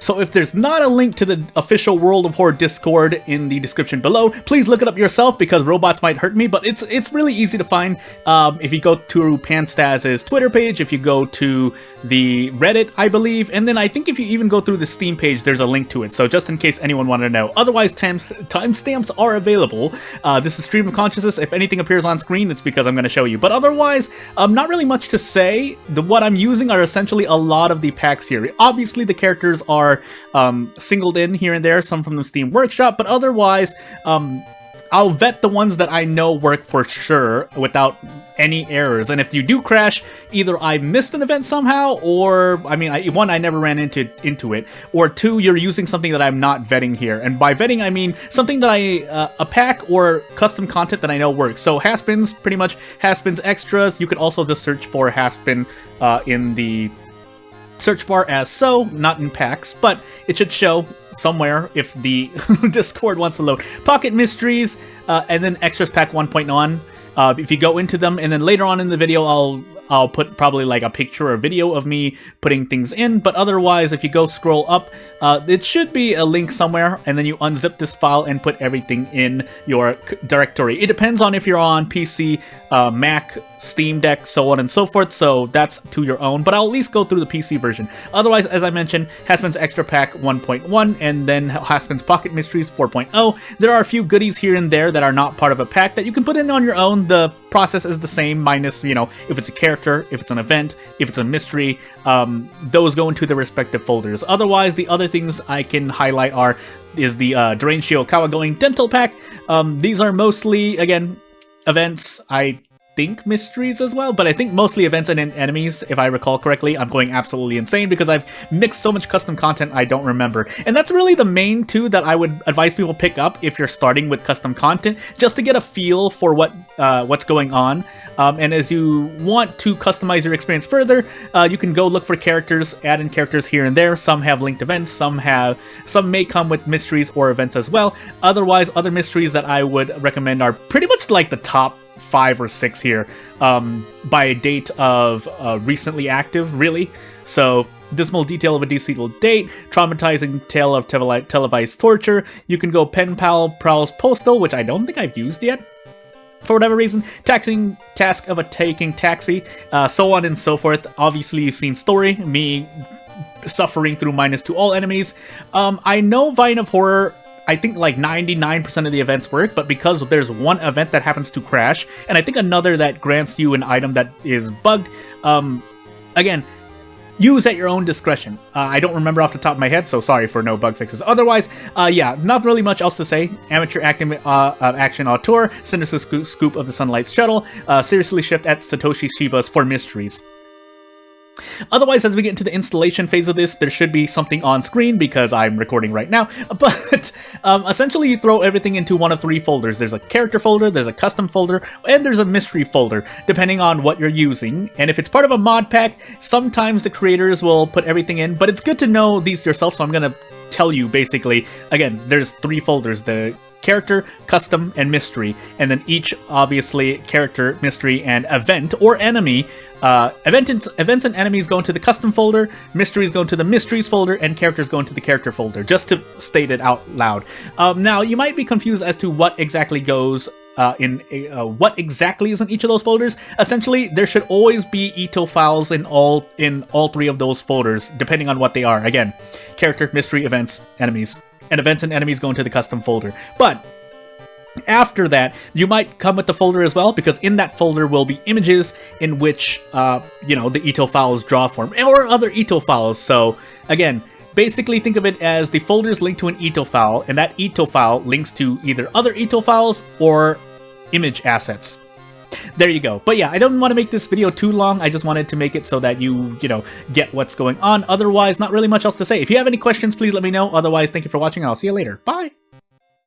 So if there's not a link to the official World of Horror Discord in the description below, please look it up yourself because robots might hurt me, but it's really easy to find. If you go to Panstaz's Twitter page, if you go to the Reddit, I believe, and then I think if you even go through the Steam page, there's a link to it, so just in case anyone wanted to know. Otherwise, timestamps are available. This is Stream of Consciousness. If anything appears on screen, it's because I'm going to show you. But otherwise, not really much to say. What I'm using are essentially a lot of the packs here. Obviously, the characters are singled in here and there, some from the Steam Workshop, but otherwise, I'll vet the ones that I know work for sure without any errors. And if you do crash, either I missed an event somehow, or, I mean, one, I never ran into it, or two, you're using something that I'm not vetting here. And by vetting, I mean something that a pack or custom content that I know works. So Haspins, pretty much Haspins extras. You could also just search for Haspin in the search bar as so, not in packs, but it should show somewhere if the Discord wants to load. Pocket Mysteries, and then Extras Pack 1.1. If you go into them, and then later on in the video, I'll put probably like a picture or video of me putting things in, but otherwise, if you go scroll up, it should be a link somewhere, and then you unzip this file and put everything in your directory. It depends on if you're on PC, Mac, Steam Deck, so on and so forth, so that's to your own, but I'll at least go through the PC version. Otherwise, as I mentioned, Haspin's Extra Pack 1.1, and then Haspin's Pocket Mysteries 4.0. There are a few goodies here and there that are not part of a pack that you can put in on your own. The process is the same, minus, you know, if it's a character, if it's an event, if it's a mystery, those go into the respective folders. Otherwise, the other things I can highlight is the Derangio Kawagoing Dental Pack. These are mostly, again, events. I think mysteries as well, but I think mostly events and enemies, if I recall correctly. I'm going absolutely insane because I've mixed so much custom content I don't remember. And that's really the main two that I would advise people pick up if you're starting with custom content, just to get a feel for what's going on. And as you want to customize your experience further, you can go look for characters, add in characters here and there. Some have linked events, some may come with mysteries or events as well. Otherwise, other mysteries that I would recommend are pretty much like the top 5 or 6 here, by date of recently active, really. So, Dismal Detail of a Deceitful Date, Traumatizing Tale of Televised Torture. You can go Pen Pal Prowls Postal, which I don't think I've used yet, for whatever reason. Taxing Task of a Taking Taxi, so on and so forth. Obviously, you've seen Story, me suffering through minus to all enemies. I know Vine of Horror, I think like 99% of the events work, but because there's one event that happens to crash, and I think another that grants you an item that is bugged, again, use at your own discretion. I don't remember off the top of my head, so sorry for no bug fixes. Otherwise, yeah, not really much else to say. Amateur Action Auteur, Sinister Scoop of the Sunlight Shuttle, Seriously Shift at Satoshi Shiba's for Mysteries. Otherwise, as we get into the installation phase of this, there should be something on screen because I'm recording right now, but essentially you throw everything into one of 3 folders. There's a character folder, there's a custom folder, and there's a mystery folder, depending on what you're using. And if it's part of a mod pack, sometimes the creators will put everything in, but it's good to know these yourself, so I'm going to tell you basically, again, there's 3 folders, the character, custom, and mystery, and then each, obviously, character, mystery, and event or enemy. Events and enemies go into the custom folder, mysteries go into the mysteries folder, and characters go into the character folder, just to state it out loud. Now, you might be confused as to what exactly goes what exactly is in each of those folders. Essentially, there should always be ETO files in all 3 of those folders, depending on what they are. Again, character, mystery, events, enemies. And events and enemies go into the custom folder. But after that, you might come with the folder as well, because in that folder will be images in which, you know, the ETO files draw from, or other ETO files. So, again, basically think of it as the folders link to an ETO file, and that ETO file links to either other ETO files or image assets. There you go. But yeah, I don't want to make this video too long. I just wanted to make it so that you know, get what's going on. Otherwise, not really much else to say. If you have any questions, please let me know. Otherwise, thank you for watching, and I'll see you later. Bye!